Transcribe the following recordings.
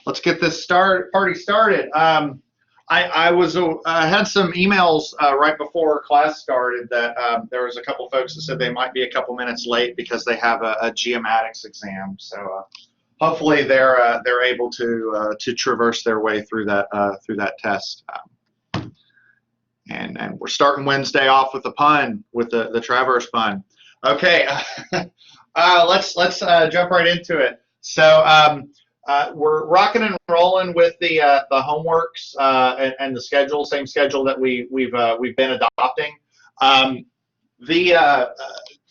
Let's get this party started. I had some emails right before class started that there was a couple folks that said they might be a couple minutes late because they have a geomatics exam. So hopefully they're able to traverse their way through that test. And we're starting Wednesday off with a pun, with the traverse pun. Okay, let's jump right into it. So we're rocking and rolling with the homeworks and the schedule, same schedule that we've been adopting.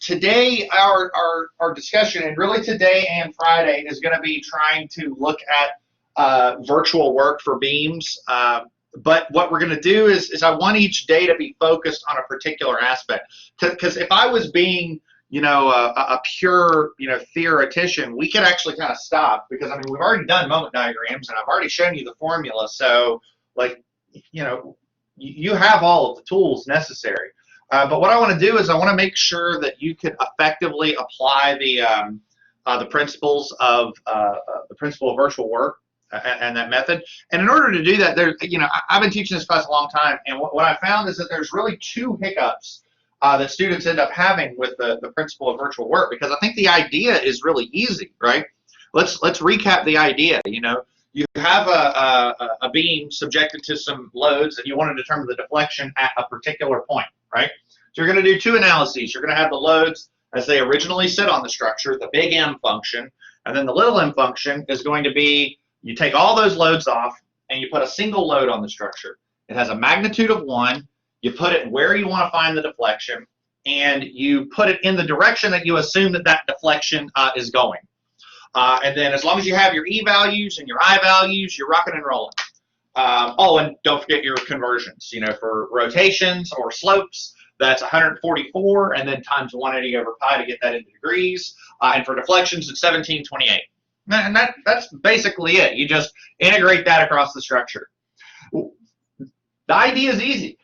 Today our discussion, and really today and Friday, is going to be trying to look at virtual work for beams. But what we're going to do is I want each day to be focused on a particular aspect. Because if I was being a pure, theoretician, we could actually kind of stop, because I mean, we've already done moment diagrams and I've already shown you the formula. So you have all of the tools necessary. But what I want to do is I want to make sure that you can effectively apply the principles of the principle of virtual work and that method. And in order to do that, I've been teaching this class a long time, and what I found is that there's really two hiccups that students end up having with the principle of virtual work, because I think the idea is really easy, right? Let's recap the idea. You have a beam subjected to some loads, and you want to determine the deflection at a particular point, right? So you're going to do two analyses. You're going to have the loads as they originally sit on the structure, the big M function, and then the little m function is going to be, you take all those loads off and you put a single load on the structure. It has a magnitude of 1. You put it where you want to find the deflection, and you put it in the direction that you assume that deflection is going. And then as long as you have your E values and your I values, you're rocking and rolling. Oh, and don't forget your conversions. For rotations or slopes, that's 144, and then times 180 over pi to get that into degrees. And for deflections, it's 1728. And that's basically it. You just integrate that across the structure. The idea is easy.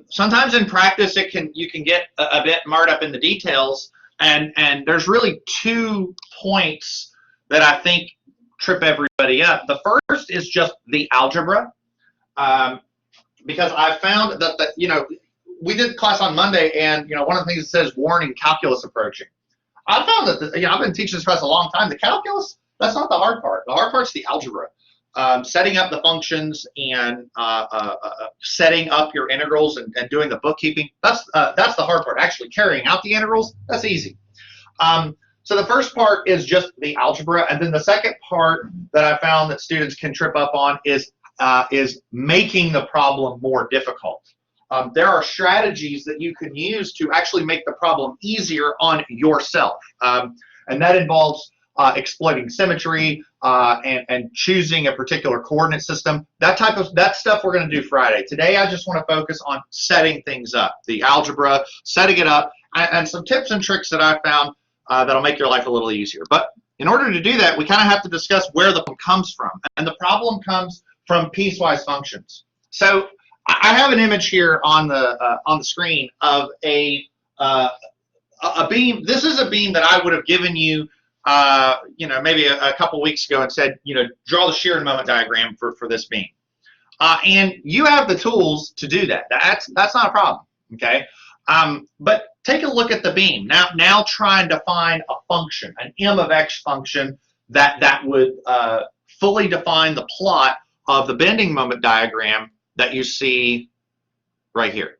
Sometimes in practice you can get a bit marred up in the details, and there's really 2 points that I think trip everybody up. The first is just the algebra, because I found that we did class on Monday, and one of the things it says warning calculus approaching. I found that I've been teaching this class a long time. The calculus, that's not the hard part. The hard part's the algebra. Setting up the functions and setting up your integrals and doing the bookkeeping, that's the hard part. Actually carrying out the integrals, that's easy. So the first part is just the algebra, and then the second part that I found that students can trip up on is making the problem more difficult. There are strategies that you can use to actually make the problem easier on yourself, and that involves exploiting symmetry and choosing a particular coordinate system. That stuff we're going to do Friday. Today I just want to focus on setting things up, the algebra, setting it up, and some tips and tricks that I found that'll make your life a little easier. But in order to do that, we kind of have to discuss where the problem comes from, and the problem comes from piecewise functions. So I have an image here on the screen of a beam. This is a beam that I would have given you maybe a couple weeks ago and said, draw the shear and moment diagram for this beam. And you have the tools to do that. That's not a problem, okay? But take a look at the beam. Now try and define a function, an m of x function that would fully define the plot of the bending moment diagram that you see right here.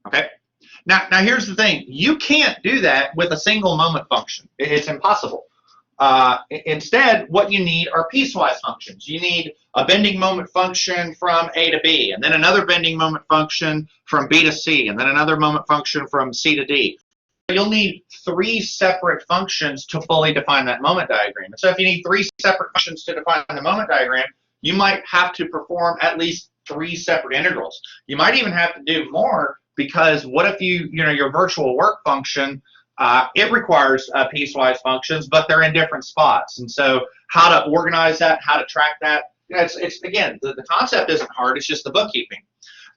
Okay? Now here's the thing. You can't do that with a single moment function. It's impossible. Instead, what you need are piecewise functions. You need a bending moment function from A to B, and then another bending moment function from B to C, and then another moment function from C to D. You'll need 3 separate functions to fully define that moment diagram. And so if you need 3 separate functions to define the moment diagram, you might have to perform at least 3 separate integrals. You might even have to do more, because what if your virtual work function, it requires piecewise functions, but they're in different spots. And so how to organize that, how to track that, it's again, the concept isn't hard, it's just the bookkeeping.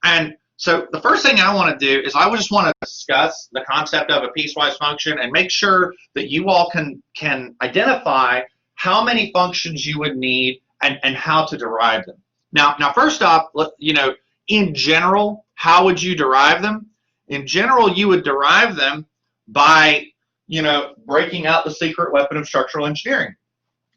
And so the first thing I want to do is I just want to discuss the concept of a piecewise function and make sure that you all can identify how many functions you would need and how to derive them. Now first off, in general, how would you derive them? In general, you would derive them by, breaking out the secret weapon of structural engineering,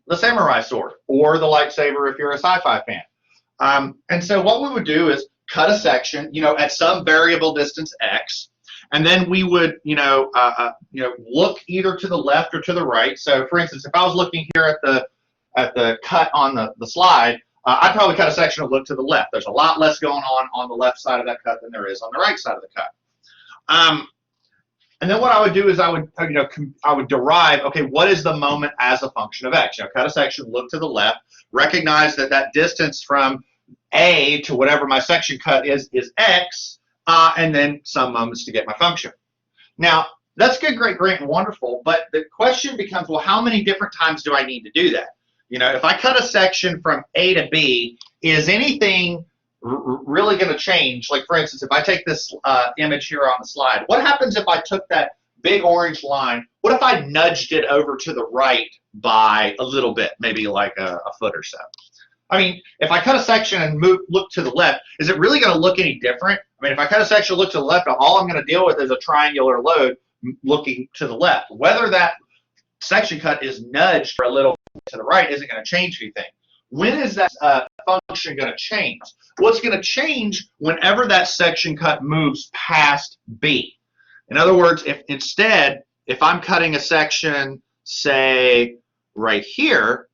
the samurai sword, or the lightsaber if you're a sci-fi fan. And so what we would do is cut a section, at some variable distance x, and then we would, look either to the left or to the right. So, for instance, if I was looking here at the cut on the slide, I'd probably cut a section and look to the left. There's a lot less going on the left side of that cut than there is on the right side of the cut. And then what I would do is I would derive, okay, what is the moment as a function of x? Cut a section, look to the left, recognize that distance from A to whatever my section cut is x, and then some moments to get my function. Now, that's good, great, and wonderful, but the question becomes, well, how many different times do I need to do that? If I cut a section from A to B, is anything really going to change? Like, for instance, if I take this image here on the slide, what happens if I took that big orange line, what if I nudged it over to the right by a little bit, maybe like a foot or so? I mean, if I cut a section and look to the left, is it really going to look any different? I mean, if I cut a section and look to the left, all I'm going to deal with is a triangular load looking to the left. Whether that section cut is nudged for a little to the right isn't going to change anything. When is that function going to change? Well, it's going to change whenever that section cut moves past B. In other words, if I'm cutting a section, say, right here,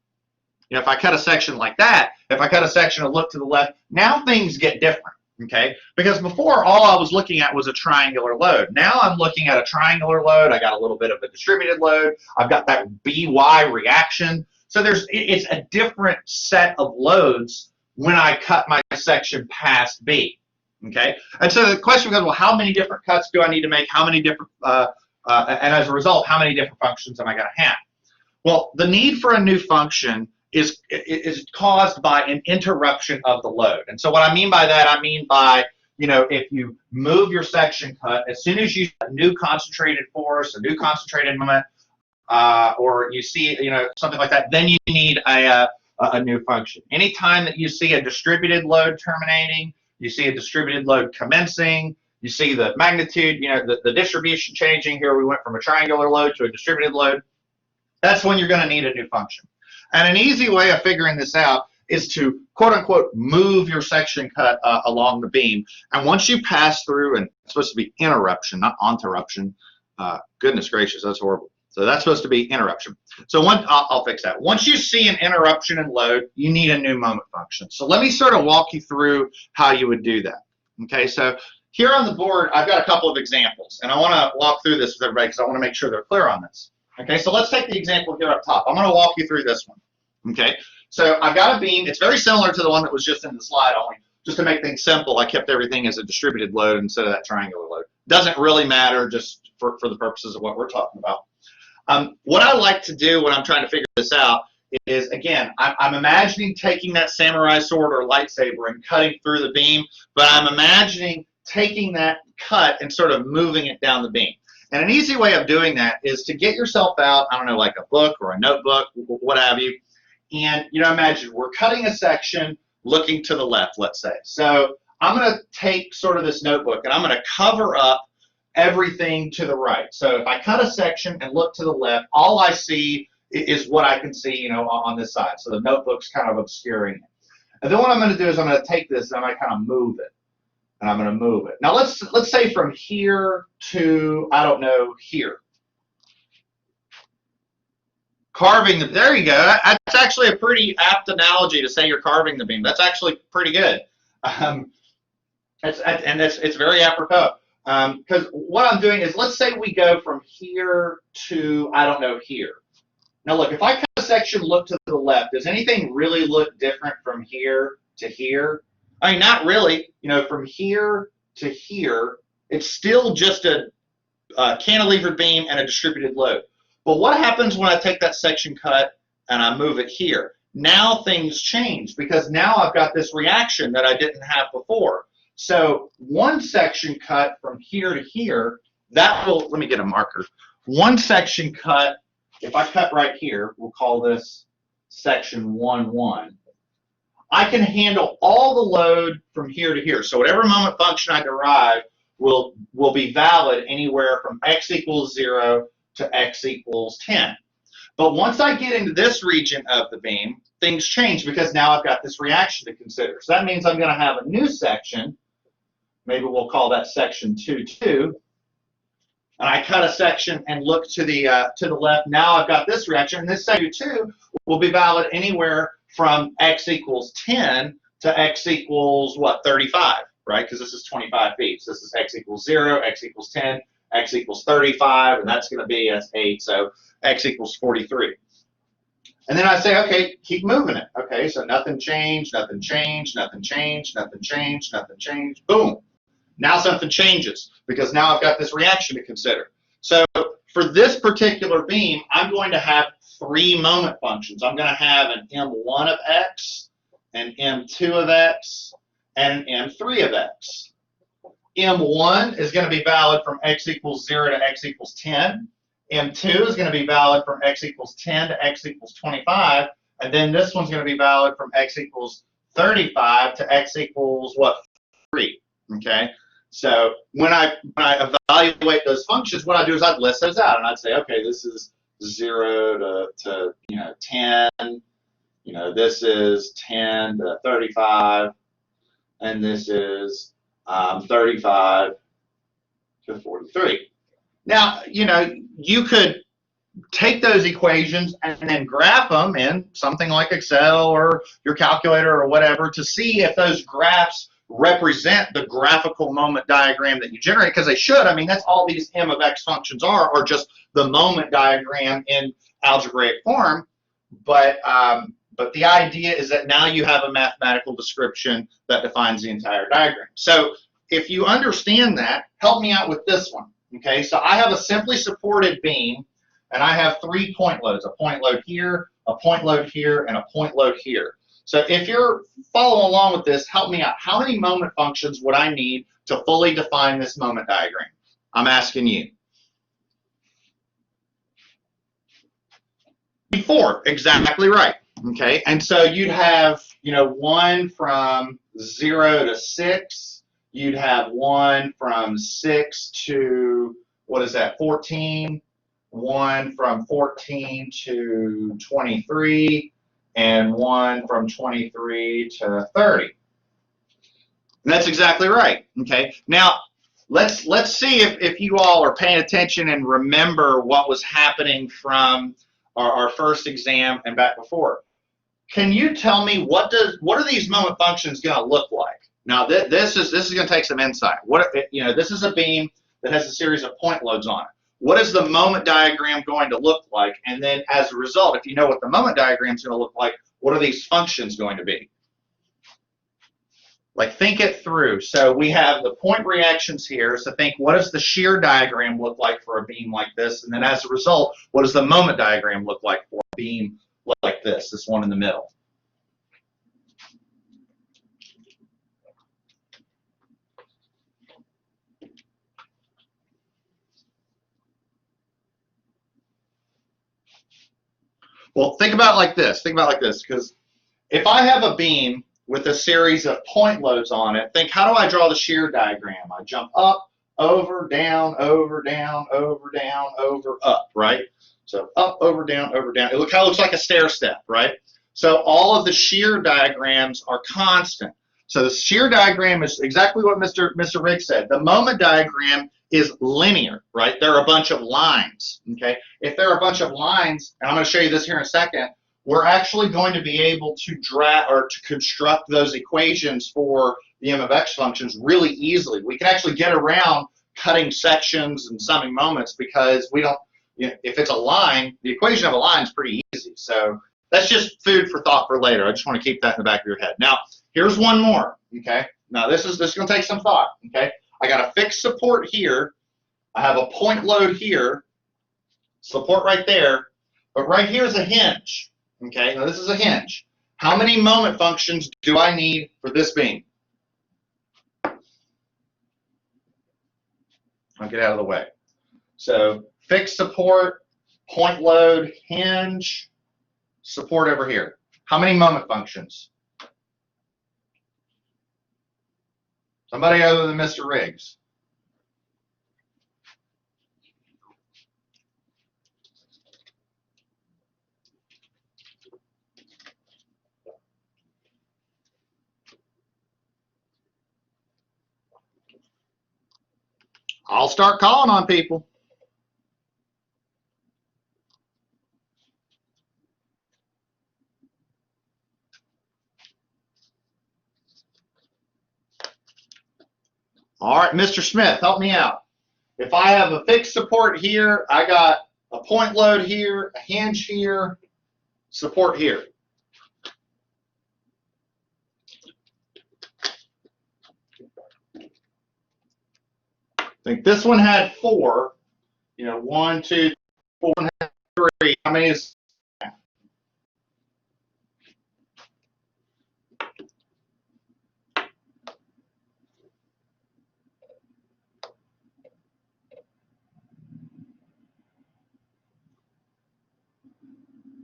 if I cut a section like that, if I cut a section and look to the left, now things get different, okay? Because before, all I was looking at was a triangular load. Now I'm looking at a triangular load. I got a little bit of a distributed load. I've got that BY reaction. So it's a different set of loads when I cut my section past B, okay? And so the question becomes, well, how many different cuts do I need to make? How many different, and as a result, how many different functions am I going to have? Well, the need for a new function is caused by an interruption of the load. And so what I mean by that, if you move your section cut, as soon as you have a new concentrated force, a new concentrated moment, or you see, something like that, then you need a new function. Anytime that you see a distributed load terminating, you see a distributed load commencing, you see the magnitude, the distribution changing. Here we went from a triangular load to a distributed load. That's when you're going to need a new function. And an easy way of figuring this out is to, quote unquote, move your section cut along the beam. And once you pass through, and it's supposed to be interruption, not interruption. Goodness gracious, that's horrible. So that's supposed to be interruption. So I'll fix that. Once you see an interruption in load, you need a new moment function. So let me sort of walk you through how you would do that. Okay, so here on the board, I've got a couple of examples, and I want to walk through this with everybody because I want to make sure they're clear on this. Okay, so let's take the example here up top. I'm going to walk you through this one. Okay, so I've got a beam. It's very similar to the one that was just in the slide, only just to make things simple, I kept everything as a distributed load instead of that triangular load. Doesn't really matter, just for the purposes of what we're talking about. What I like to do when I'm trying to figure this out is, again, I'm imagining taking that samurai sword or lightsaber and cutting through the beam, but I'm imagining taking that cut and sort of moving it down the beam. And an easy way of doing that is to get yourself out, I don't know, like a book or a notebook, what have you, and imagine we're cutting a section looking to the left, let's say. So I'm going to take sort of this notebook and I'm going to cover up everything to the right. So if I cut a section and look to the left, all I see is what I can see, on this side. So the notebook's kind of obscuring it. And then what I'm going to do is I'm going to take this and I'm going to kind of move it. And I'm going to move it. Now let's say from here to, I don't know, here. Carving the, there you go. That's actually a pretty apt analogy to say you're carving the beam. That's actually pretty good. It's very apropos. Because what I'm doing is, let's say we go from here to, I don't know, here. Now look, if I cut a section look to the left, does anything really look different from here to here? I mean, not really. From here to here, it's still just a cantilevered beam and a distributed load. But what happens when I take that section cut and I move it here? Now things change, because now I've got this reaction that I didn't have before. So one section cut from here to here, that let me get a marker. One section cut, if I cut right here, we'll call this section 1, 1, I can handle all the load from here to here. So whatever moment function I derive will be valid anywhere from x equals 0 to x equals 10. But once I get into this region of the beam, things change because now I've got this reaction to consider. So that means I'm going to have a new section. Maybe we'll call that section 2, 2. And I cut a section and look to the left. Now I've got this reaction, and this section 2 will be valid anywhere from x equals 10 to x equals, what, 35, right? Because this is 25 feet. So this is x equals 0, x equals 10, x equals 35, and that's going to be 8, so x equals 43. And then I say, okay, keep moving it. Okay, so nothing changed, nothing changed, nothing changed, nothing changed, nothing changed. Boom. Now something changes because now I've got this reaction to consider. So for this particular beam, I'm going to have 3 moment functions. I'm going to have an m1 of x, an m2 of x, and an m3 of x. m1 is going to be valid from x equals 0 to x equals 10. m2 is going to be valid from x equals 10 to x equals 25. And then this one's going to be valid from x equals 35 to x equals, what, 3. Okay? So when I evaluate those functions, what I do is I'd list those out, and I'd say, okay, this is 0 to 10, this is 10 to 35, and this is 35 to 43. Now, you could take those equations and then graph them in something like Excel or your calculator or whatever to see if those graphs represent the graphical moment diagram that you generate, because they should. I mean, that's all these m of x functions are just the moment diagram in algebraic form. But the idea is that now you have a mathematical description that defines the entire diagram. So if you understand that, help me out with this one. Okay, so I have a simply supported beam, and I have 3 point loads, a point load here, a point load here, and a point load here. So if you're following along with this, help me out. How many moment functions would I need to fully define this moment diagram? I'm asking you. 4, exactly right. Okay, and so you'd have, 1 from 0 to 6. You'd have 1 from 6 to, 14. 1 from 14 to 23. And 1 from 23 to 30. And that's exactly right. Okay. Now let's see if you all are paying attention and remember what was happening from our first exam and back before. Can you tell me what are these moment functions going to look like? Now this is going to take some insight. This is a beam that has a series of point loads on it. What is the moment diagram going to look like? And then as a result, if you know what the moment diagram is going to look like, what are these functions going to be? Like, think it through. So we have the point reactions here. So think, what does the shear diagram look like for a beam like this? And then as a result, what does the moment diagram look like for a beam like this one in the middle? Well, think about it like this. Think about it like this, because if I have a beam with a series of point loads on it, think, how do I draw the shear diagram? I jump up, over, down, over, down, over, down, over, up, right? So up, over, down, over, down. It kind of looks like a stair step, right? So all of the shear diagrams are constant. So the shear diagram is exactly what Mr. Riggs said. The moment diagram is linear, right? There are a bunch of lines, okay? If there are a bunch of lines, and I'm going to show you this here in a second, we're actually going to be able to construct those equations for the m of x functions really easily. We can actually get around cutting sections and summing moments because we don't, if it's a line, the equation of a line is pretty easy. So that's just food for thought for later. I just want to keep that in the back of your head. Now, here's one more, okay? Now, this is going to take some thought, okay? I got a fixed support here. I have a point load here, support right there, but right here is a hinge, okay? Now, this is a hinge. How many moment functions do I need for this beam? I'll get out of the way. So fixed support, point load, hinge, support over here? How many moment functions? Somebody other than Mr. Riggs. I'll start calling on people. All right, Mr. Smith, help me out. If I have a fixed support here, I got a point load here, a hinge here, support here. I think this one had 4. You know, 1, 2, 4, 3. How many is that?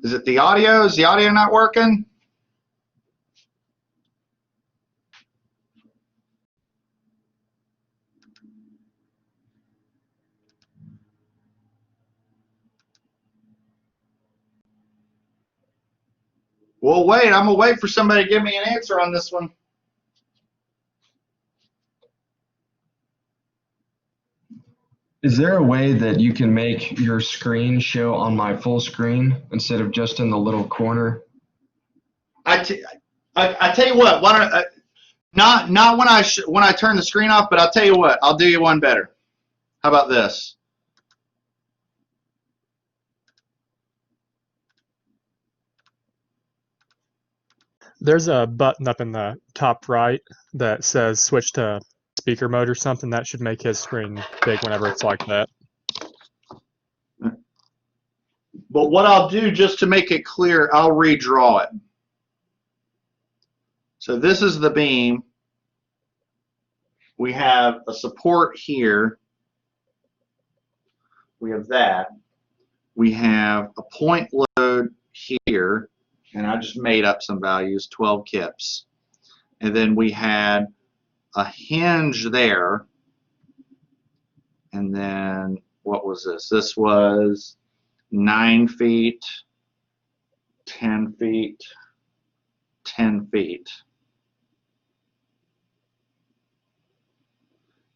Is it the audio? Is the audio not working? Well, wait. I'm going to wait for somebody to give me an answer on this one. Is there a way that you can make your screen show on my full screen instead of just in the little corner? I tell you what. Why don't not when I turn the screen off, but I'll tell you what. I'll do you one better. How about this? There's a button up in the top right that says switch to speaker mode or something. That should make his screen big whenever it's like that. But what I'll do, just to make it clear, I'll redraw it. So this is the beam. We have a support here. We have that. We have a point load here, and I just made up some values, 12 kips. And then we had a hinge there. And then what was this? This was 9 feet, 10 feet, 10 feet.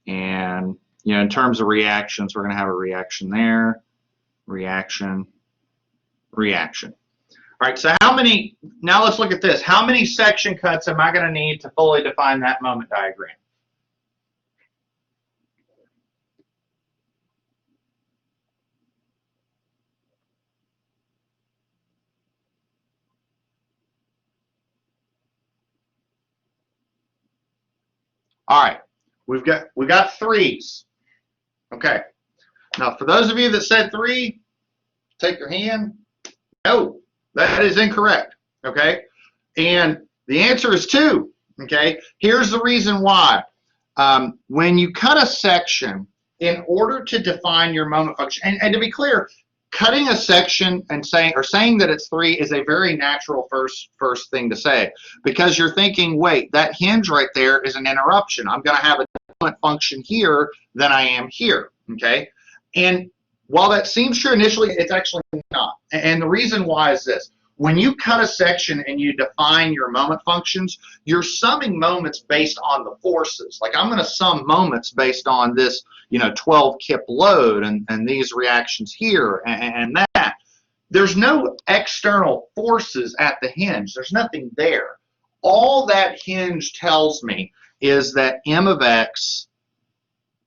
And, you know, in terms of reactions, we're going to have a reaction there, reaction, reaction. All right, so how many, now let's look at this. How many section cuts am I going to need to fully define that moment diagram? All right, we got 3s. Okay. Now, for those of you that said 3, take your hand. No, that is incorrect. Okay, and the answer is 2. Okay, here's the reason why. When you cut a section, in order to define your moment function, and to be clear, cutting a section and saying that it's 3 is a very natural first thing to say, because you're thinking, wait, that hinge right there is an interruption. I'm going to have a different function here than I am here. Okay, and while that seems true initially, it's actually not. And the reason why is this: when you cut a section and you define your moment functions, you're summing moments based on the forces. Like, I'm going to sum moments based on this, you know, 12 kip load and these reactions here and that. There's no external forces at the hinge. There's nothing there. All that hinge tells me is that M of X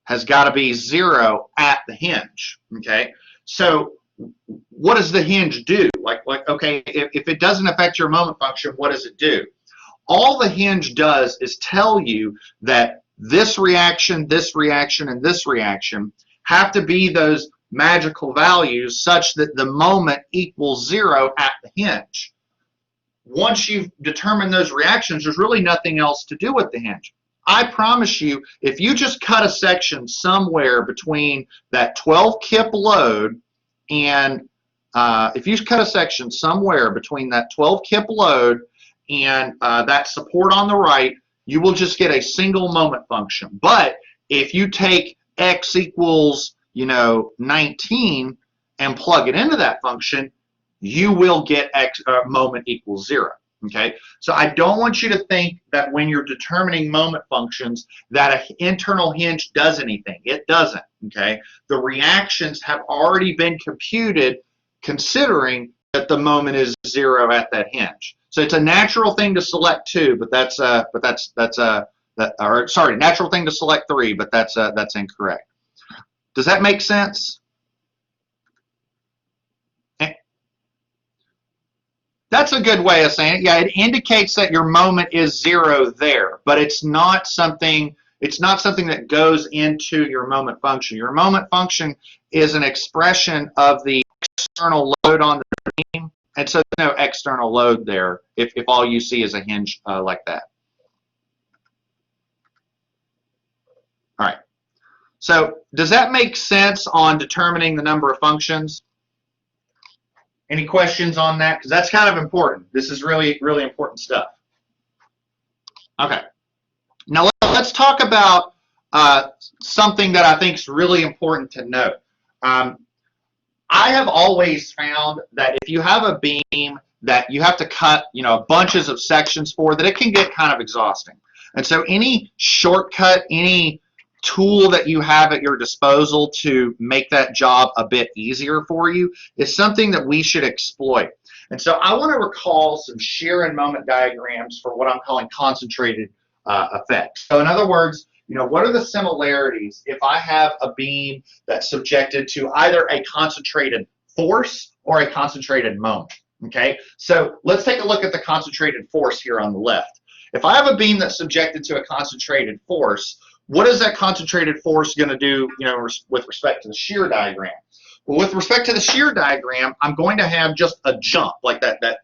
has got to be 0 at the hinge. Okay, so what does the hinge do? Like okay, if it doesn't affect your moment function, what does it do? All the hinge does is tell you that this reaction, and this reaction have to be those magical values such that the moment equals 0 at the hinge. Once you've determined those reactions, there's really nothing else to do with the hinge. I promise you, if you just cut a section somewhere between that 12 kip load and if you cut a section somewhere between that 12 kip load and that support on the right, you will just get a single moment function. But if you take x equals 19 and plug it into that function, you will get x moment equals 0. Okay, so I don't want you to think that when you're determining moment functions that an internal hinge does anything. It doesn't. Okay, the reactions have already been computed considering that the moment is 0 at that hinge. So it's a natural thing to select 2, but natural thing to select 3, but that's incorrect. Does that make sense? That's a good way of saying it. Yeah, it indicates that your moment is 0 there, but it's not something that goes into your moment function. Your moment function is an expression of the external load on the beam, and so there's no external load there if all you see is a hinge like that. All right. So does that make sense on determining the number of functions? Any questions on that? Because that's kind of important. This is really, really important stuff. Okay. Now let's talk about something that I think is really important to note. I have always found that if you have a beam that you have to cut, bunches of sections for, that it can get kind of exhausting. And so any shortcut, any tool that you have at your disposal to make that job a bit easier for you is something that we should exploit. And so I want to recall some shear and moment diagrams for what I'm calling concentrated effects. So in other words, what are the similarities if I have a beam that's subjected to either a concentrated force or a concentrated moment? Okay, so let's take a look at the concentrated force here on the left. If I have a beam that's subjected to a concentrated force, what is that concentrated force going to do, with respect to the shear diagram? Well, with respect to the shear diagram, I'm going to have just a jump, like that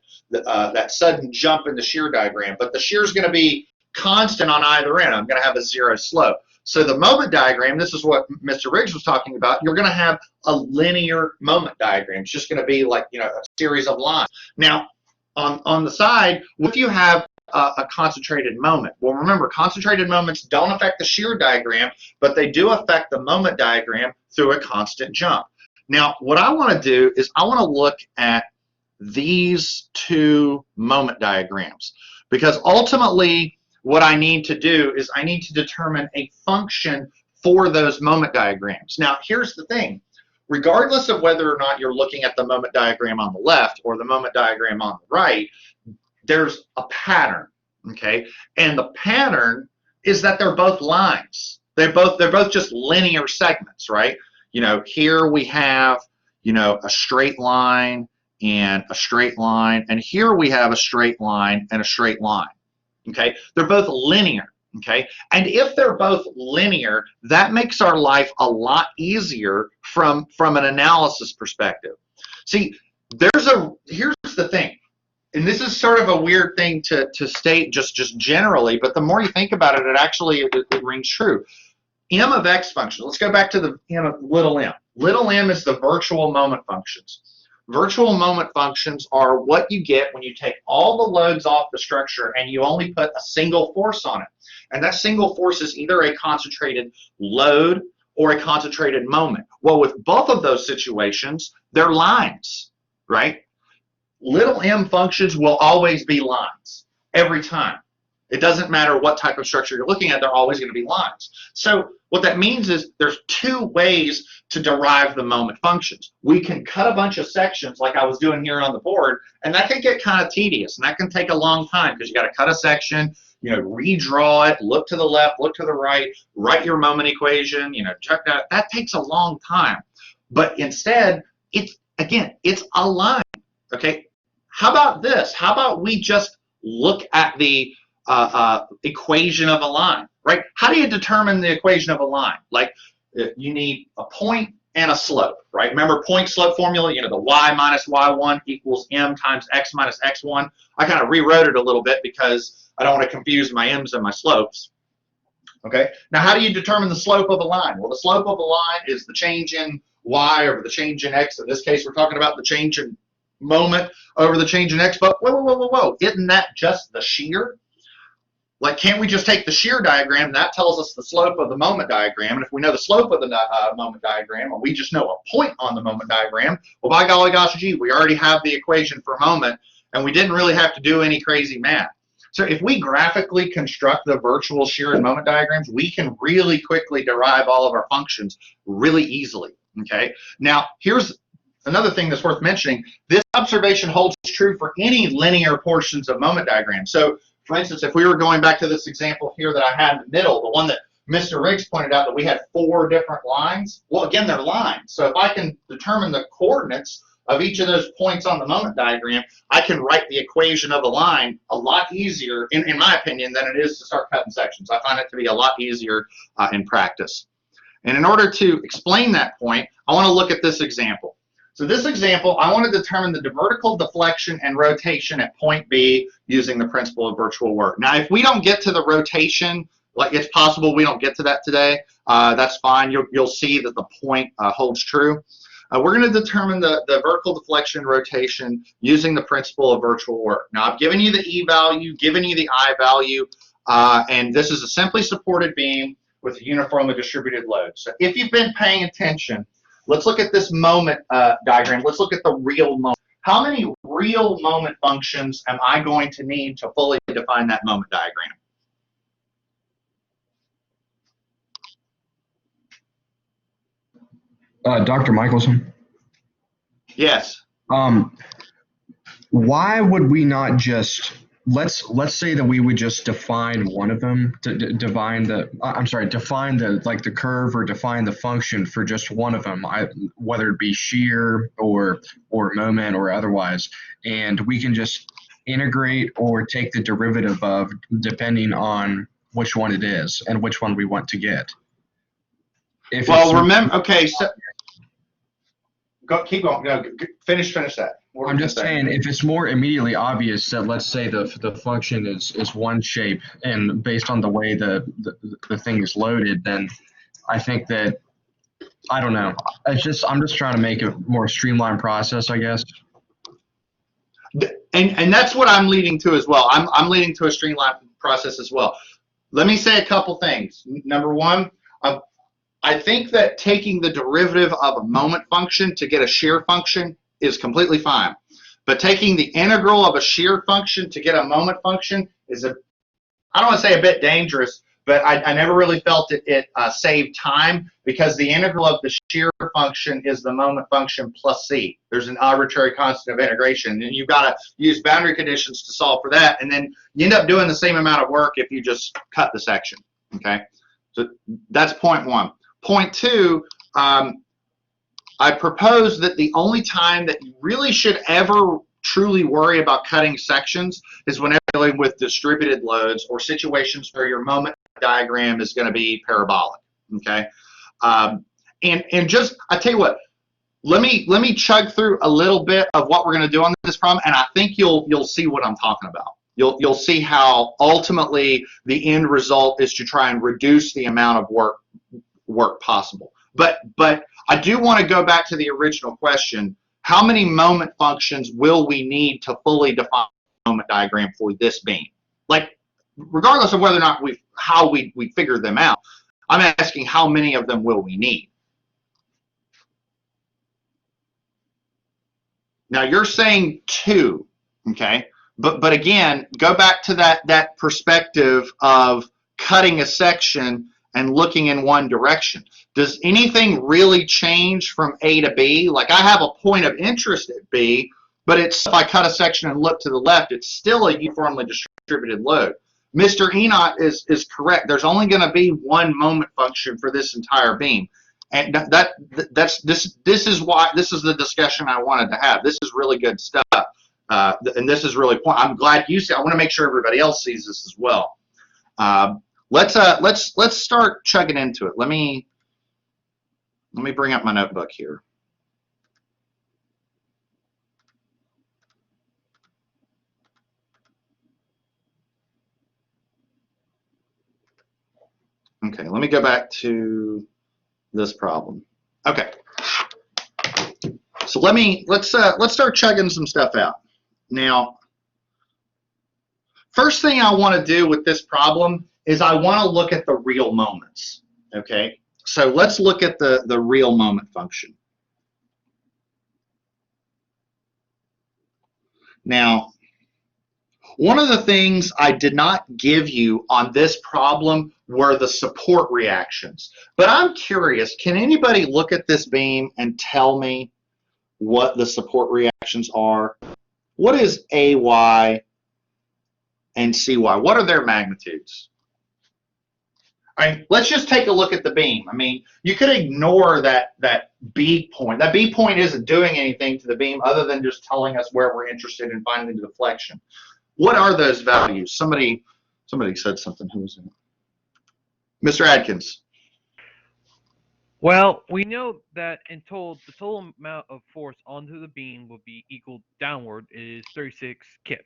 sudden jump in the shear diagram, but the shear is going to be constant on either end. I'm going to have a 0 slope. So the moment diagram, this is what Mr. Riggs was talking about, you're going to have a linear moment diagram. It's just going to be like, a series of lines. Now, on the side, if you have a concentrated moment. Well, remember, concentrated moments don't affect the shear diagram, but they do affect the moment diagram through a constant jump. Now, what I want to do is I want to look at these two moment diagrams, because ultimately what I need to do is I need to determine a function for those moment diagrams. Now, here's the thing. Regardless of whether or not you're looking at the moment diagram on the left or the moment diagram on the right, there's a pattern, okay? And the pattern is that they're both lines. They're both just linear segments, right? Here we have, a straight line and a straight line, and here we have a straight line and a straight line, okay? They're both linear, okay? And if they're both linear, that makes our life a lot easier from an analysis perspective. See, here's the thing. And this is sort of a weird thing to state just generally, but the more you think about it, it rings true. M of x function. Let's go back to the m of little m. Little m is the virtual moment functions. Virtual moment functions are what you get when you take all the loads off the structure and you only put a single force on it. And that single force is either a concentrated load or a concentrated moment. Well, with both of those situations, they're lines, right? Little m functions will always be lines every time. It doesn't matter what type of structure you're looking at, they're always going to be lines. So what that means is there's two ways to derive the moment functions. We can cut a bunch of sections like I was doing here on the board, and that can get kind of tedious, and that can take a long time because you got to cut a section, redraw it, look to the left, look to the right, write your moment equation, check that. That takes a long time. But instead, it's a line, okay? How about this? How about we just look at the equation of a line, right? How do you determine the equation of a line? Like, you need a point and a slope, right? Remember point slope formula, the y minus y1 equals m times x minus x1. I kind of rewrote it a little bit because I don't want to confuse my m's and my slopes. Okay, now how do you determine the slope of a line? Well, the slope of a line is the change in y over the change in x. In this case, we're talking about the change in moment over the change in x. But whoa. Isn't that just the shear? Like, can't we just take the shear diagram? That tells us the slope of the moment diagram. And if we know the slope of the moment diagram, and we just know a point on the moment diagram, well, by golly gosh gee, we already have the equation for moment, and we didn't really have to do any crazy math. So if we graphically construct the virtual shear and moment diagrams, we can really quickly derive all of our functions really easily, okay? Now, here's another thing that's worth mentioning. This observation holds true for any linear portions of moment diagrams. So, for instance, if we were going back to this example here that I had in the middle, the one that Mr. Riggs pointed out that we had 4 different lines, well, again, they're lines. So if I can determine the coordinates of each of those points on the moment diagram, I can write the equation of a line a lot easier, in my opinion, than it is to start cutting sections. I find it to be a lot easier in practice. And in order to explain that point, I want to look at this example. So this example, I want to determine the vertical deflection and rotation at point B using the principle of virtual work. Now, if we don't get to the rotation, like it's possible we don't get to that today, that's fine. You'll see that the point holds true. We're going to determine the vertical deflection and rotation using the principle of virtual work. Now, I've given you the E value, given you the I value, and this is a simply supported beam with a uniformly distributed load. So if you've been paying attention, let's look at this moment diagram. Let's look at the real moment. How many real moment functions am I going to need to fully define that moment diagram? Dr. Michelson? Yes. Why would we not just let's say that we would just define one of them to define the like the curve or define the function for just one of them, whether it be shear or moment or otherwise, and we can just integrate or take the derivative of depending on which one it is and which one we want to get. Well, remember, okay, so keep going. No, finish that. I'm just saying, if it's more immediately obvious that, let's say, the function is one shape, and based on the way the thing is loaded, then I think that, I don't know. I'm just trying to make a more streamlined process, I guess. And that's what I'm leading to as well. I'm leading to a streamlined process as well. Let me say a couple things. Number one, I think that taking the derivative of a moment function to get a shear function is completely fine. But taking the integral of a shear function to get a moment function is I don't want to say a bit dangerous, but I never really felt it saved time, because the integral of the shear function is the moment function plus c. There's an arbitrary constant of integration, and you've got to use boundary conditions to solve for that, and then you end up doing the same amount of work if you just cut the section, okay? So that's point one. Point two, I propose that the only time that you really should ever truly worry about cutting sections is whenever you're dealing with distributed loads or situations where your moment diagram is going to be parabolic, okay? And just, I tell you what, let me chug through a little bit of what we're going to do on this problem, and I think you'll see what I'm talking about. You'll see how ultimately the end result is to try and reduce the amount of work possible. But I do want to go back to the original question. How many moment functions will we need to fully define a moment diagram for this beam? Like, regardless of whether or not how we figure them out, I'm asking how many of them will we need? Now you're saying 2, okay? But again, go back to that perspective of cutting a section and looking in one direction. Does anything really change from A to B? Like, I have a point of interest at B, but if I cut a section and look to the left, it's still a uniformly distributed load. Mr. Enoch is correct. There's only going to be one moment function for this entire beam. And this is the discussion I wanted to have. This is really good stuff. And this is really, I'm glad you see. I want to make sure everybody else sees this as well. Let's start chugging into it. Let me bring up my notebook here. Okay, let me go back to this problem. Okay, So let's start checking some stuff out. Now, first thing I want to do with this problem is I want to look at the real moments. Okay, so let's look at the real moment function. Now, one of the things I did not give you on this problem were the support reactions. But I'm curious, can anybody look at this beam and tell me what the support reactions are? What is AY and CY? What are their magnitudes? All right, let's just take a look at the beam. I mean, you could ignore that B point. That B point isn't doing anything to the beam other than just telling us where we're interested in finding the deflection. What are those values? Somebody said something. Who was it? Mr. Adkins. Well, we know that the total amount of force onto the beam will be equal downward is 36 kips.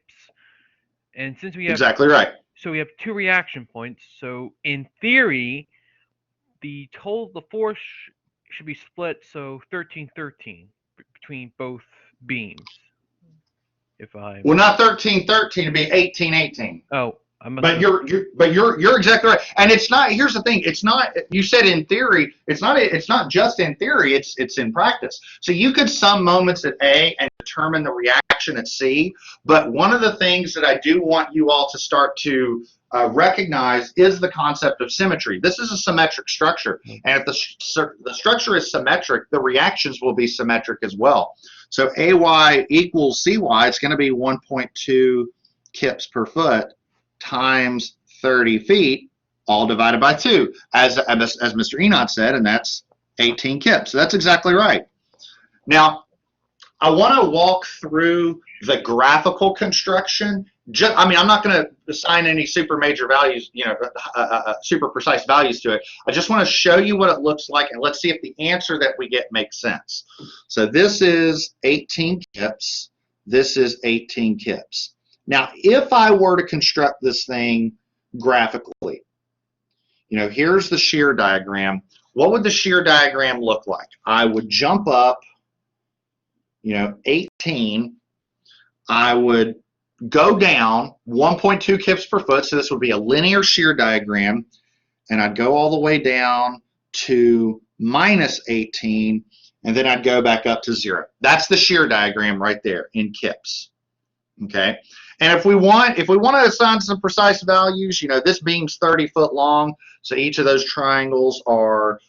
And since we have Exactly right. So we have 2 reaction points. So in theory, the force should be split, so 13-13 between both beams. Well, not 13-13, it'd be 18-18. Oh, but you're exactly right. And it's not. Here's the thing. It's not. You said in theory. It's not. It's not just in theory. It's in practice. So you could sum moments at A and determine the reaction at C. But one of the things that I do want you all to start to recognize is the concept of symmetry. This is a symmetric structure, and if the structure is symmetric, the reactions will be symmetric as well. So AY equals CY. It's going to be 1.2 kips per foot times 30 feet, all divided by 2, as Mr. Enoch said, and that's 18 kips. So that's exactly right. Now, I want to walk through the graphical construction. I'm not going to assign any super major values, super precise values to it. I just want to show you what it looks like, and let's see if the answer that we get makes sense. So this is 18 kips. This is 18 kips. Now, if I were to construct this thing graphically, here's the shear diagram. What would the shear diagram look like? I would jump up, 18. I would go down 1.2 kips per foot, so this would be a linear shear diagram, and I'd go all the way down to minus 18, and then I'd go back up to 0. That's the shear diagram right there in kips. Okay, and if we want to assign some precise values, this beam's 30 foot long, so each of those triangles are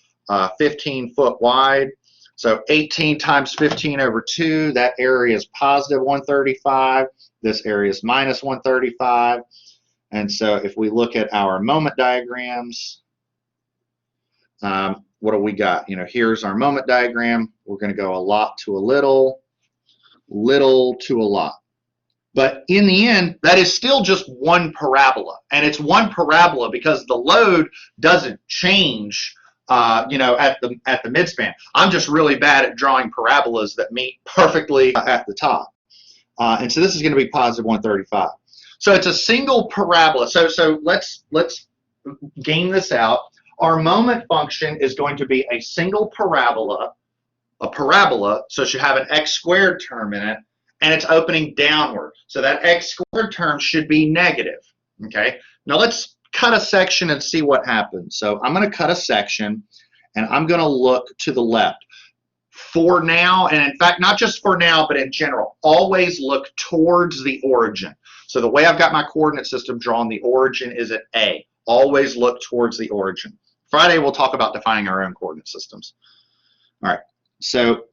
15 foot wide. So 18 times 15 over 2, that area is positive 135. This area is minus 135. And so if we look at our moment diagrams, what do we got? Here's our moment diagram. We're going to go a lot to a little, little to a lot. But in the end, that is still just one parabola. And it's one parabola because the load doesn't change at the midspan. I'm just really bad at drawing parabolas that meet perfectly at the top. And so this is going to be positive 135. So it's a single parabola. So let's game this out. Our moment function is going to be a single parabola, so it should have an x squared term in it, and it's opening downward. So that x squared term should be negative. Okay. Now let's cut a section and see what happens. So I'm going to cut a section, and I'm going to look to the left. For now, and in fact, not just for now, but in general, always look towards the origin. So the way I've got my coordinate system drawn, the origin is at A. Always look towards the origin. Friday, we'll talk about defining our own coordinate systems. All right. So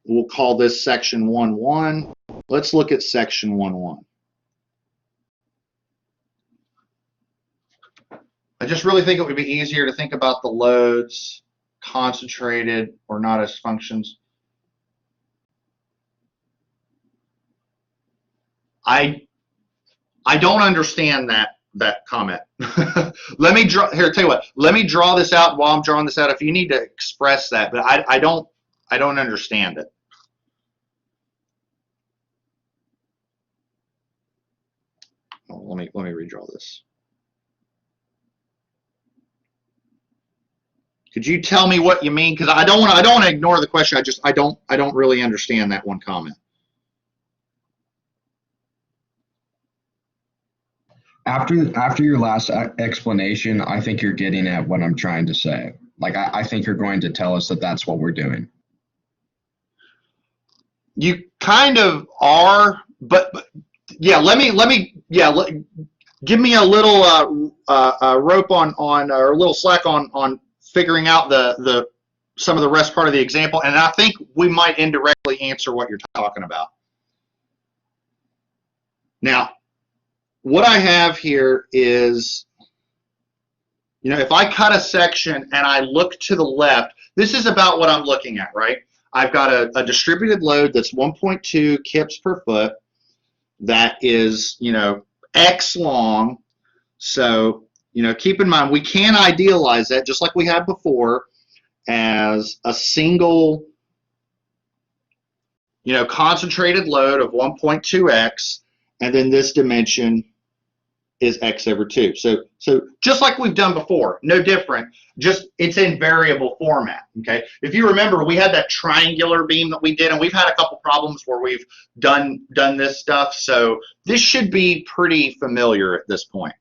we'll call this section 1-1. Let's look at section 1-1. I just really think it would be easier to think about the loads concentrated or not as functions. I don't understand that comment. Let me draw here. Tell you what. Let me draw this out while I'm drawing this out. If you need to express that, but I don't understand it. Let me redraw this. Could you tell me what you mean? Because I don't want to ignore the question. I don't really understand that one comment. After your last explanation, I think you're getting at what I'm trying to say. Like, I think you're going to tell us that that's what we're doing. You kind of are, but yeah. Give me a little rope on or a little slack on figuring out some of the rest part of the example, and I think we might indirectly answer what you're talking about. Now, what I have here is, if I cut a section and I look to the left, this is about what I'm looking at, right? I've got a distributed load that's 1.2 kips per foot that is, X long. So, keep in mind, we can idealize that just like we had before as a single, concentrated load of 1.2x, and then this dimension is x over 2. So just like we've done before, no different, just it's in variable format, okay? If you remember, we had that triangular beam that we did, and we've had a couple problems where we've done this stuff, so this should be pretty familiar at this point.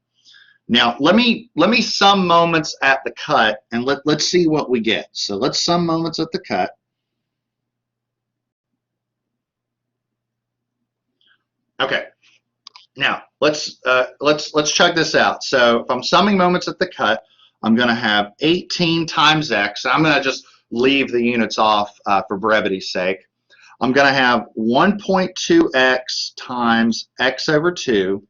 Now, let me sum moments at the cut, and let's see what we get. So let's sum moments at the cut. Okay. Now, let's check this out. So if I'm summing moments at the cut, I'm going to have 18 times x. I'm going to just leave the units off for brevity's sake. I'm going to have 1.2x times x over 2,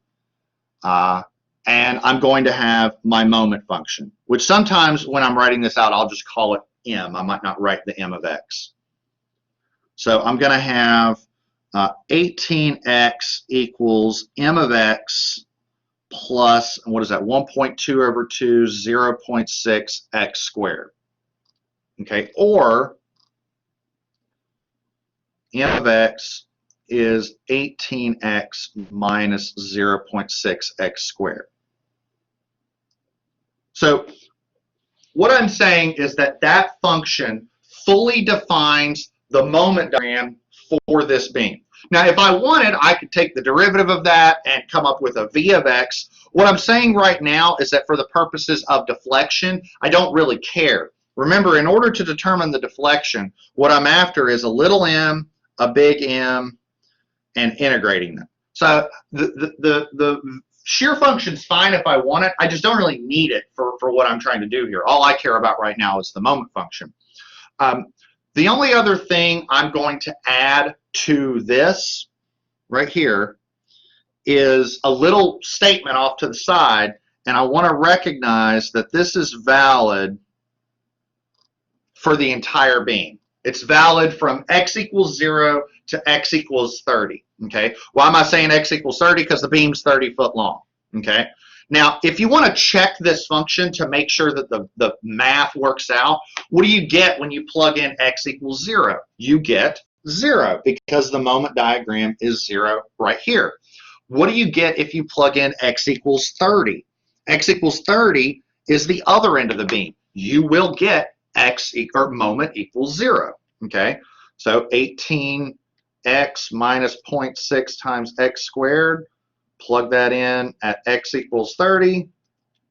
and I'm going to have my moment function, which sometimes when I'm writing this out, I'll just call it m. I might not write the m of x. So I'm going to have 18x equals m of x plus, what is that, 1.2 over 2, 0.6 x squared. Okay, or m of x is 18x minus 0.6 x squared. So what I'm saying is that function fully defines the moment diagram for this beam. Now, if I wanted, I could take the derivative of that and come up with a v of x. What I'm saying right now is that for the purposes of deflection, I don't really care. Remember, in order to determine the deflection, what I'm after is a little m, a big M, and integrating them. So the shear function's fine if I want it. I just don't really need it for what I'm trying to do here. All I care about right now is the moment function. The only other thing I'm going to add to this right here is a little statement off to the side, and I want to recognize that this is valid for the entire beam. It's valid from x equals 0 to x equals 30. Okay. Why am I saying x equals 30? Because the beam's 30 foot long. Okay. Now, if you want to check this function to make sure that the math works out, what do you get when you plug in x equals 0? You get 0 because the moment diagram is 0 right here. What do you get if you plug in x equals 30? X equals 30 is the other end of the beam. You will get x or moment equals 0. Okay, so 18x minus 0.6 times x squared. Plug that in at x equals 30.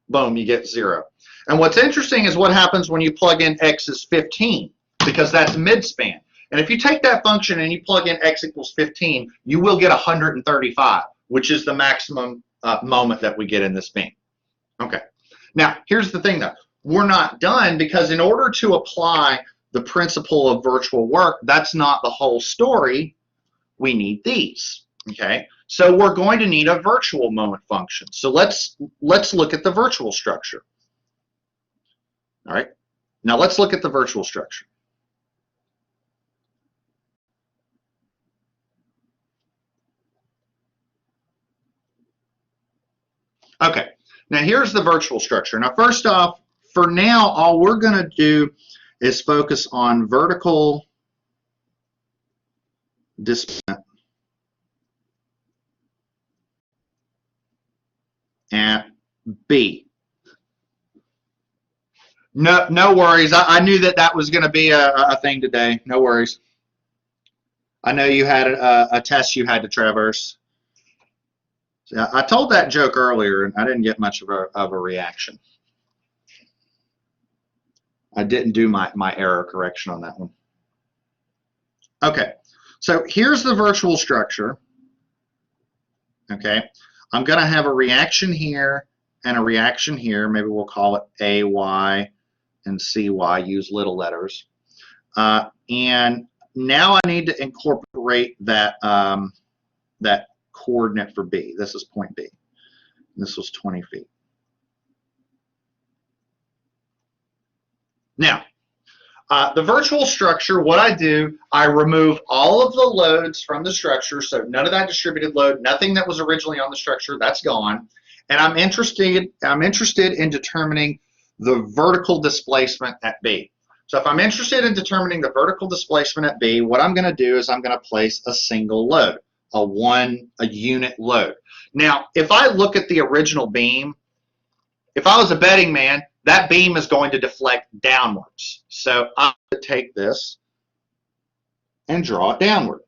Boom, you get 0. And what's interesting is what happens when you plug in x is 15, because that's midspan. And if you take that function and you plug in x equals 15, you will get 135, which is the maximum moment that we get in this beam. Okay. Now, here's the thing, though. We're not done, because in order to apply the principle of virtual work, that's not the whole story. We need these. Okay. So we're going to need a virtual moment function. So let's look at the virtual structure. All right. Now let's look at the virtual structure. Okay. Now here's the virtual structure. Now first off, for now, all we're going to do is focus on vertical displacement at B. No worries. I knew that was going to be a thing today. No worries. I know you had a test you had to traverse. So I told that joke earlier, and I didn't get much of a reaction. I didn't do my error correction on that one. Okay, so here's the virtual structure. Okay, I'm going to have a reaction here and a reaction here. Maybe we'll call it AY and CY, use little letters. And now I need to incorporate that, that coordinate for B. This is point B. This was 20 feet. Now, the virtual structure, what I do, I remove all of the loads from the structure, so none of that distributed load, nothing that was originally on the structure, that's gone. And I'm interested in determining the vertical displacement at B. So if I'm interested in determining the vertical displacement at B, what I'm going to do is I'm going to place a single load, a unit load. Now, if I look at the original beam, if I was a betting man, that beam is going to deflect downwards. So I'm going to take this and draw it downward.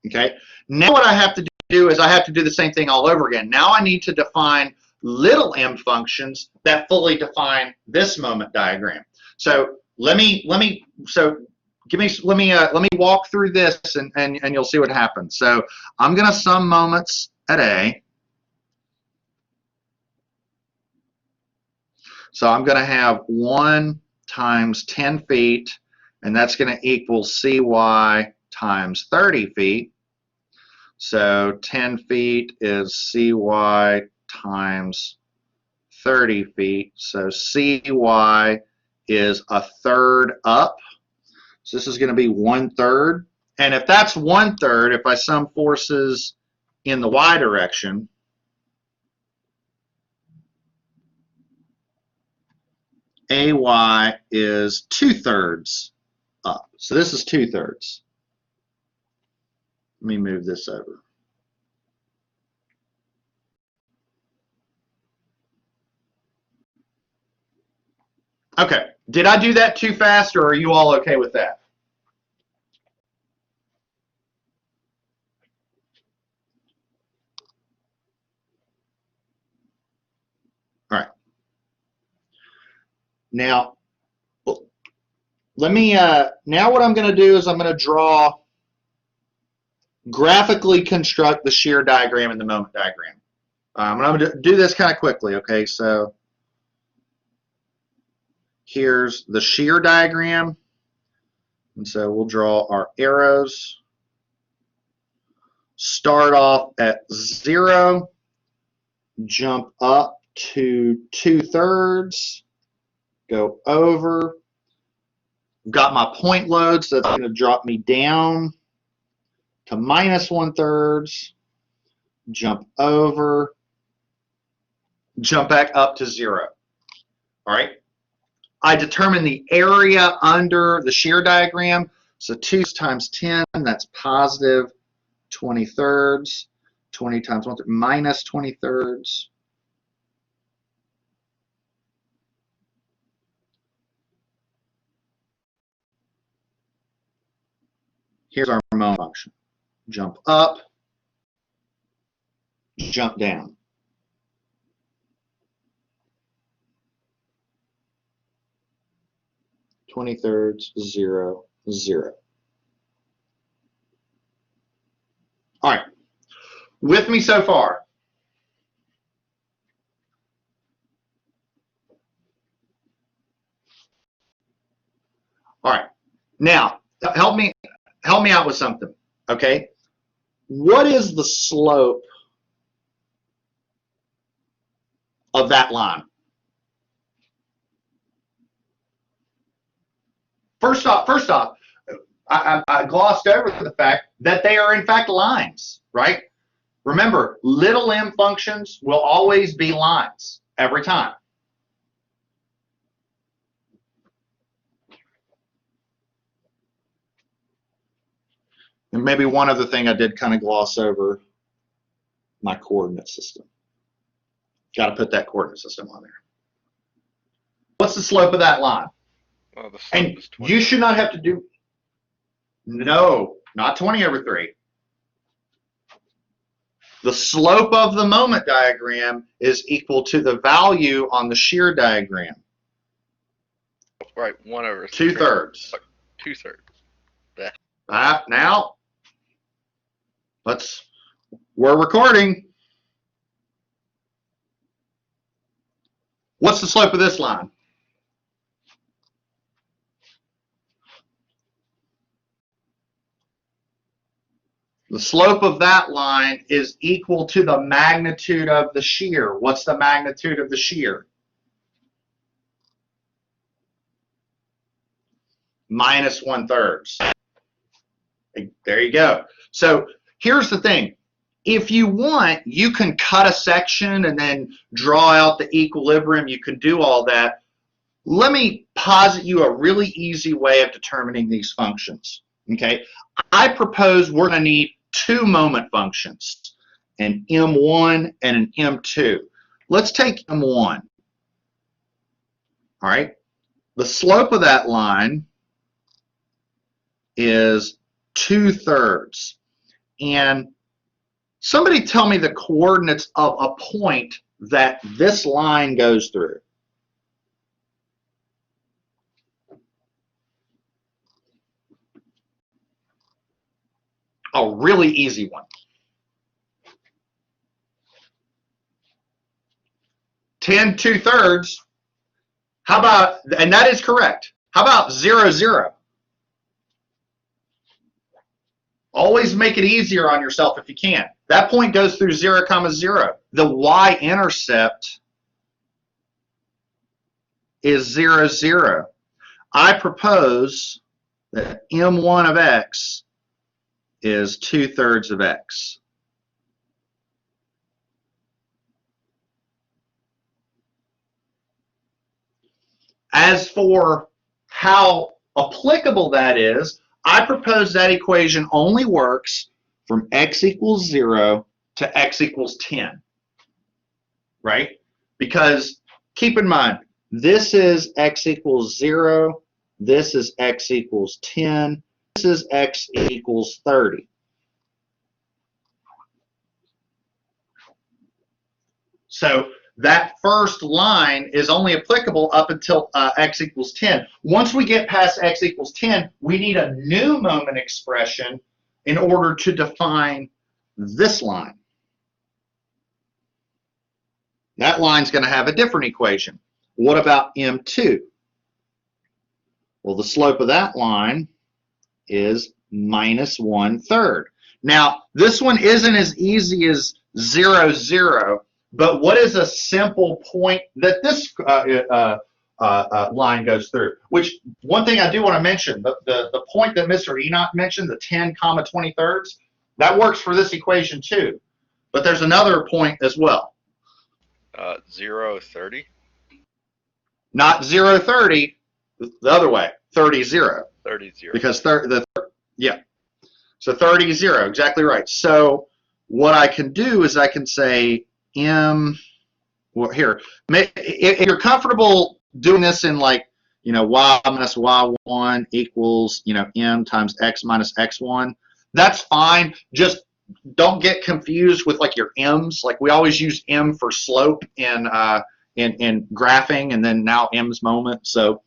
Okay. Now what I have to do is I have to do the same thing all over again. Now I need to define little m functions that fully define this moment diagram. So let me walk through this and you'll see what happens. So I'm going to sum moments at A. So I'm going to have 1 times 10 feet, and that's going to equal CY times 30 feet. So 10 feet is CY times 30 feet. So CY is a third up. So this is going to be 1/3. And if that's 1/3, if I sum forces in the Y direction, AY is 2/3 up. So this is 2/3. Let me move this over. Okay, did I do that too fast, or are you all okay with that? All right. Now, let me, now what I'm going to do is I'm going to graphically construct the shear diagram and the moment diagram. I'm going to do this kind of quickly, okay? So here's the shear diagram. And so we'll draw our arrows. Start off at 0, jump up to 2/3, go over. Got my point load, so that's going to drop me down to -1/3, jump over, jump back up to 0. All right. I determine the area under the shear diagram. So 2 times 10, that's positive 20/3. 20 times 1/3, minus 20/3. Here's our moment function. Jump up, jump down. Twenty-thirds, 0, 0. All right. With me so far? All right. Now, help me out with something, okay? What is the slope of that line? First off, I glossed over the fact that they are in fact lines, right? Remember, little m functions will always be lines every time. And maybe one other thing I did kind of gloss over, my coordinate system. Got to put that coordinate system on there. What's the slope of that line? Well, the slope And is 20. you should not have to do, no, not 20 over 3. The slope of the moment diagram is equal to the value on the shear diagram. Right, 1 over 2/3. 2/3. Now, we're recording. What's the slope of this line? The slope of that line is equal to the magnitude of the shear. What's the magnitude of the shear? Minus 1/3. There you go. So here's the thing. If you want, you can cut a section and then draw out the equilibrium. You can do all that. Let me posit you a really easy way of determining these functions. Okay, I propose we're going to need 2 moment functions, an M1 and an M2. Let's take M1. All right, the slope of that line is 2/3. And somebody tell me the coordinates of a point that this line goes through. A really easy one. 10 2/3. How about, and that is correct. How about 0 0? Always make it easier on yourself if you can. That point goes through 0, 0. The y-intercept is 0 0. I propose that M1 of x is 2/3 of x. As for how applicable that is, I propose that equation only works from x equals 0 to x equals 10, right? Because keep in mind, this is x equals 0, this is x equals 10, this is x equals 30. So that first line is only applicable up until x equals 10. Once we get past x equals 10, we need a new moment expression in order to define this line. That line's going to have a different equation. What about M2? Well, the slope of that line is minus 1/3. Now, this one isn't as easy as 0 0. But what is a simple point that this line goes through? Which, one thing I do want to mention, the point that Mr. Enoch mentioned, the 10, 20/3, that works for this equation too. But there's another point as well. 0 30. Not 0 30, the other way, 30 0. 30 0. Because yeah, so 30 0, exactly right. So what I can do is I can say well, here, if you're comfortable doing this in like, y minus y1 equals, m times x minus x1, that's fine. Just don't get confused with like your m's. Like we always use m for slope in graphing, and then now m's moment. So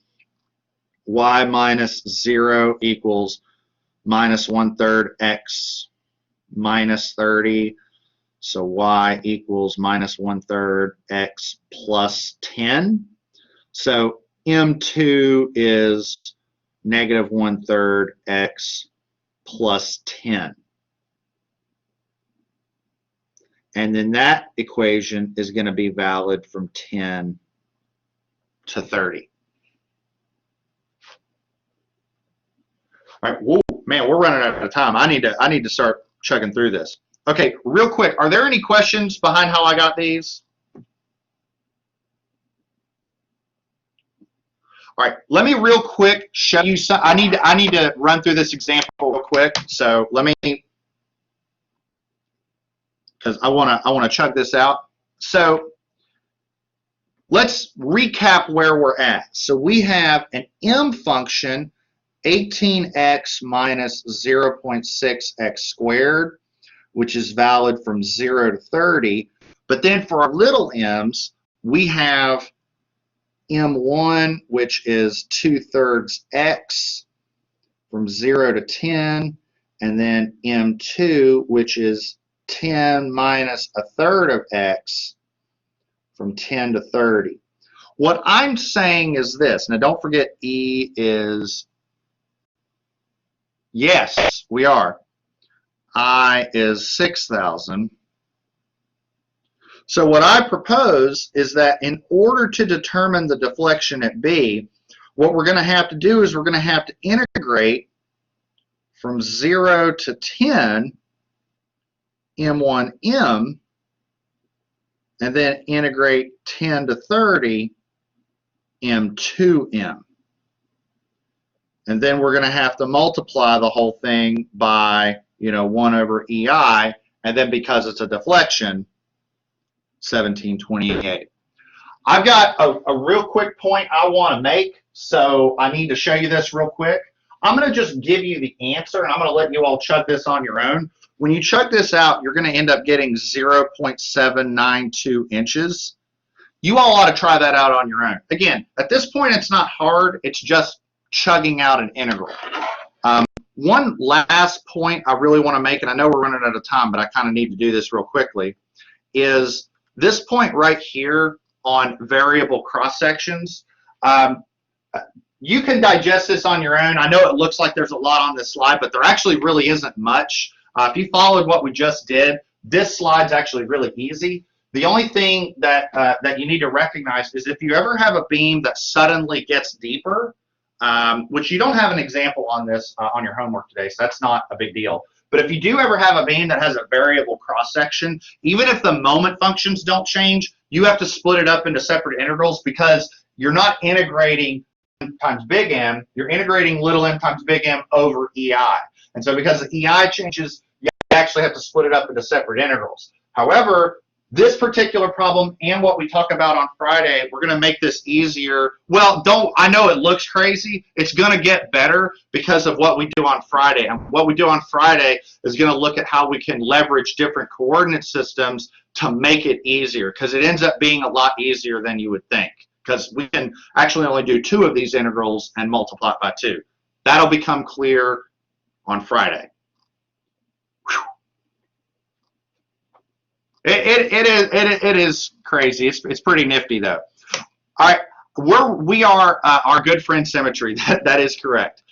y minus 0 equals minus 1/3 x minus 30. So y equals minus 1/3 x plus 10. So M2 is negative 1/3 x plus 10. And then that equation is going to be valid from 10 to 30. All right, whoa, man, we're running out of time. I need to start chugging through this. Okay, real quick, are there any questions behind how I got these? All right, let me real quick show you some. I need to run through this example real quick. So let me, because I wanna chug this out. So let's recap where we're at. So we have an m function, 18x minus 0.6x squared, which is valid from 0 to 30. But then for our little m's, we have m1, which is 2/3 x from 0 to 10, and then m2, which is 10 minus 1/3 of x from 10 to 30. What I'm saying is this. Now don't forget E is, yes, we are. I is 6,000. So what I propose is that in order to determine the deflection at B, what we're going to have to do is we're going to have to integrate from 0 to 10 m1m, and then integrate 10 to 30 m2m. And then we're going to have to multiply the whole thing by, 1 over EI, and then because it's a deflection, 1728. I've got a real quick point I want to make, so I need to show you this real quick. I'm going to just give you the answer, and I'm going to let you all chug this on your own. When you chug this out, you're going to end up getting 0.792 inches. You all ought to try that out on your own. Again, at this point, it's not hard. It's just chugging out an integral. One last point I really want to make, and I know we're running out of time, but I kind of need to do this real quickly, is this point right here on variable cross sections. You can digest this on your own. I know it looks like there's a lot on this slide, but there actually really isn't much. If you followed what we just did, this slide's actually really easy. The only thing that you need to recognize is if you ever have a beam that suddenly gets deeper, which you don't have an example on this on your homework today, so that's not a big deal. But if you do ever have a beam that has a variable cross section, even if the moment functions don't change, you have to split it up into separate integrals because you're not integrating m times big M, you're integrating little m times big M over EI. And so because the EI changes, you actually have to split it up into separate integrals. However, this particular problem and what we talk about on Friday, we're going to make this easier. Well, I know it looks crazy. It's going to get better because of what we do on Friday. And what we do on Friday is going to look at how we can leverage different coordinate systems to make it easier, because it ends up being a lot easier than you would think, because we can actually only do 2 of these integrals and multiply it by 2. That'll become clear on Friday. It is crazy. It's pretty nifty though. All right, we are our good friend Symmetry. That is correct.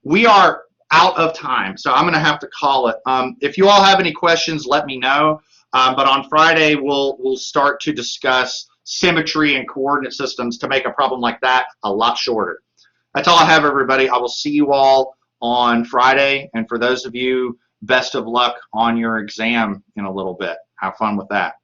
We are out of time, so I'm going to have to call it. If you all have any questions, let me know. But on Friday, we'll start to discuss symmetry and coordinate systems to make a problem like that a lot shorter. That's all I have, everybody. I will see you all on Friday, and for those of you, best of luck on your exam in a little bit. Have fun with that.